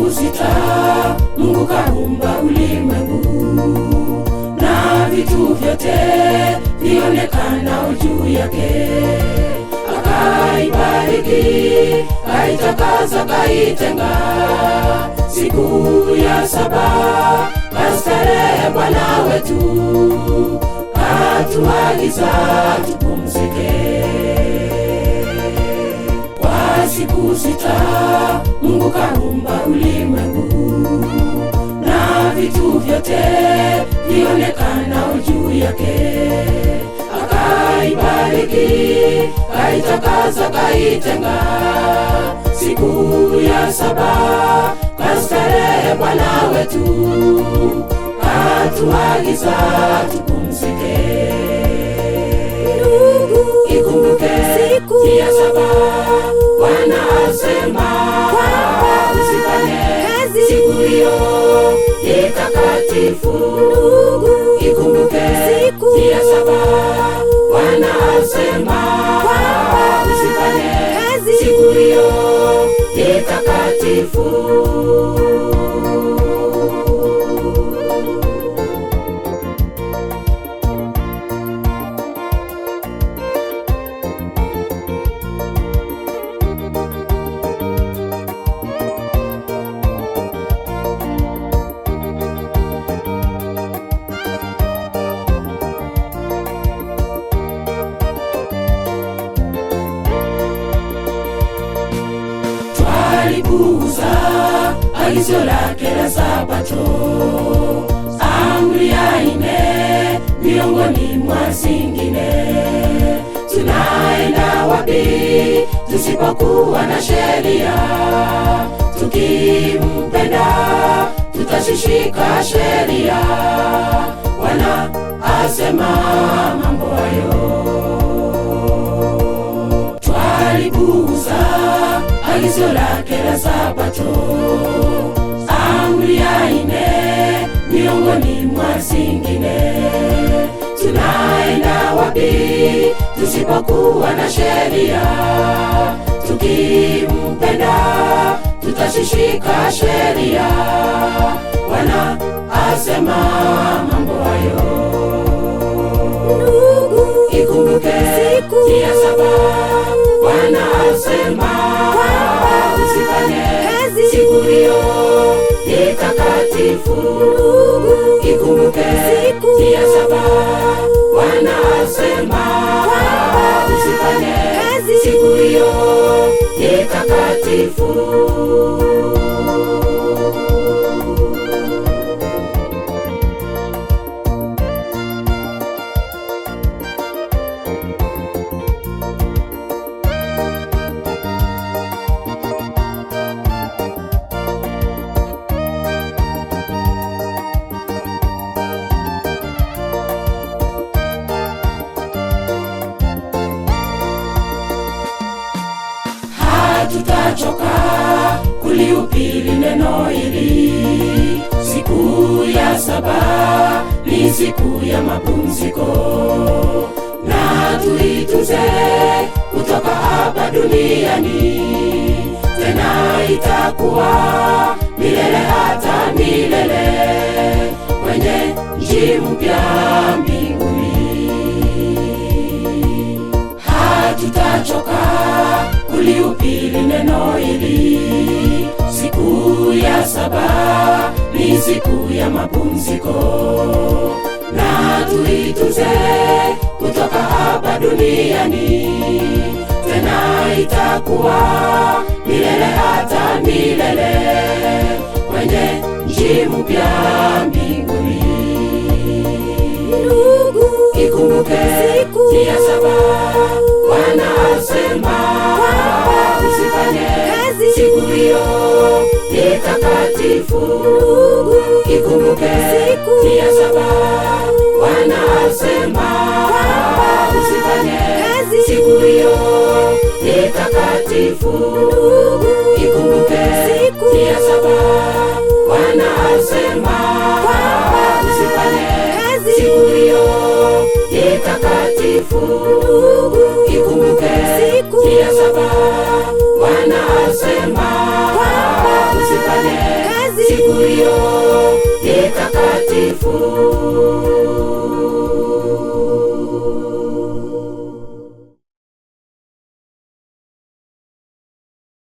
siku sita Mungu kaumba ulimwengu, na vitu vyote vionekana juu yake. Akaibariki, kaitakaza, kaitenga. Siku ya saba kastarehe Bwana wetu, katuagiza tupumzike. Kwa siku sita Mungu kaumba ulimwengu, na vitu vyote vionekana juu yake. Akaibariki, kaitakaza, kaitenga. Siku ya saba kastarehe Bwana wetu, katuagiza tupumzike. Ikumbuke siku ya saba, Bwana asema usifanye siku hiyo ni takatifu. Ikumbuke siku ya saba, Bwana asema usifanye siku hiyo ni takatifu. Alipuuza agizo lake la Sabato, amri ya 4 miongoni mwa zingine. Tunaenda wapi tusipokuwa na sheria? Tukimpenda tutashika sheria. Bwana asema mambo hayo. Twalipuuza agizo lake la Sabato, amri ya 4 miongoni mwa zingine. Tunaenda wapi tusipokuwa na sheria? Tukimpenda tutashika sheria. Bwana asema mambo hayo. Ikumbuke siku ya saba, Bwana asema usifanye siku hiyo ni takatifu. Ikumbuke siku ya saba, Bwana asema usifanye siku hiyo ni takatifu. Hatutachoka kulihubiri neno hili. Siku ya saba ni siku ya mapumziko, na tuitunze kutoka hapa duniani. Tena itakuwa milele hata milele, kwenye nchi mpya mbinguni. Hatutachoka kulihubiri neno hili. Siku ya saba ni siku ya mapumziko, na tuitunze kutoka hapa duniani. Tena itakuwa milele hata milele, kwenye nchi mpya mbinguni. Ikumbuke siku ya saba, Bwana asema usifanye siku hiyo ni takatifu. Ikumbuke siku ya saba, Bwana asema usifanye siku hiyo ni takatifu. Ikumbuke siku ya saba, Bwana asema usifanye siku hiyo ni takatifu. Ikumbuke siku ya saba, Bwana asema usifanye mtakatifu.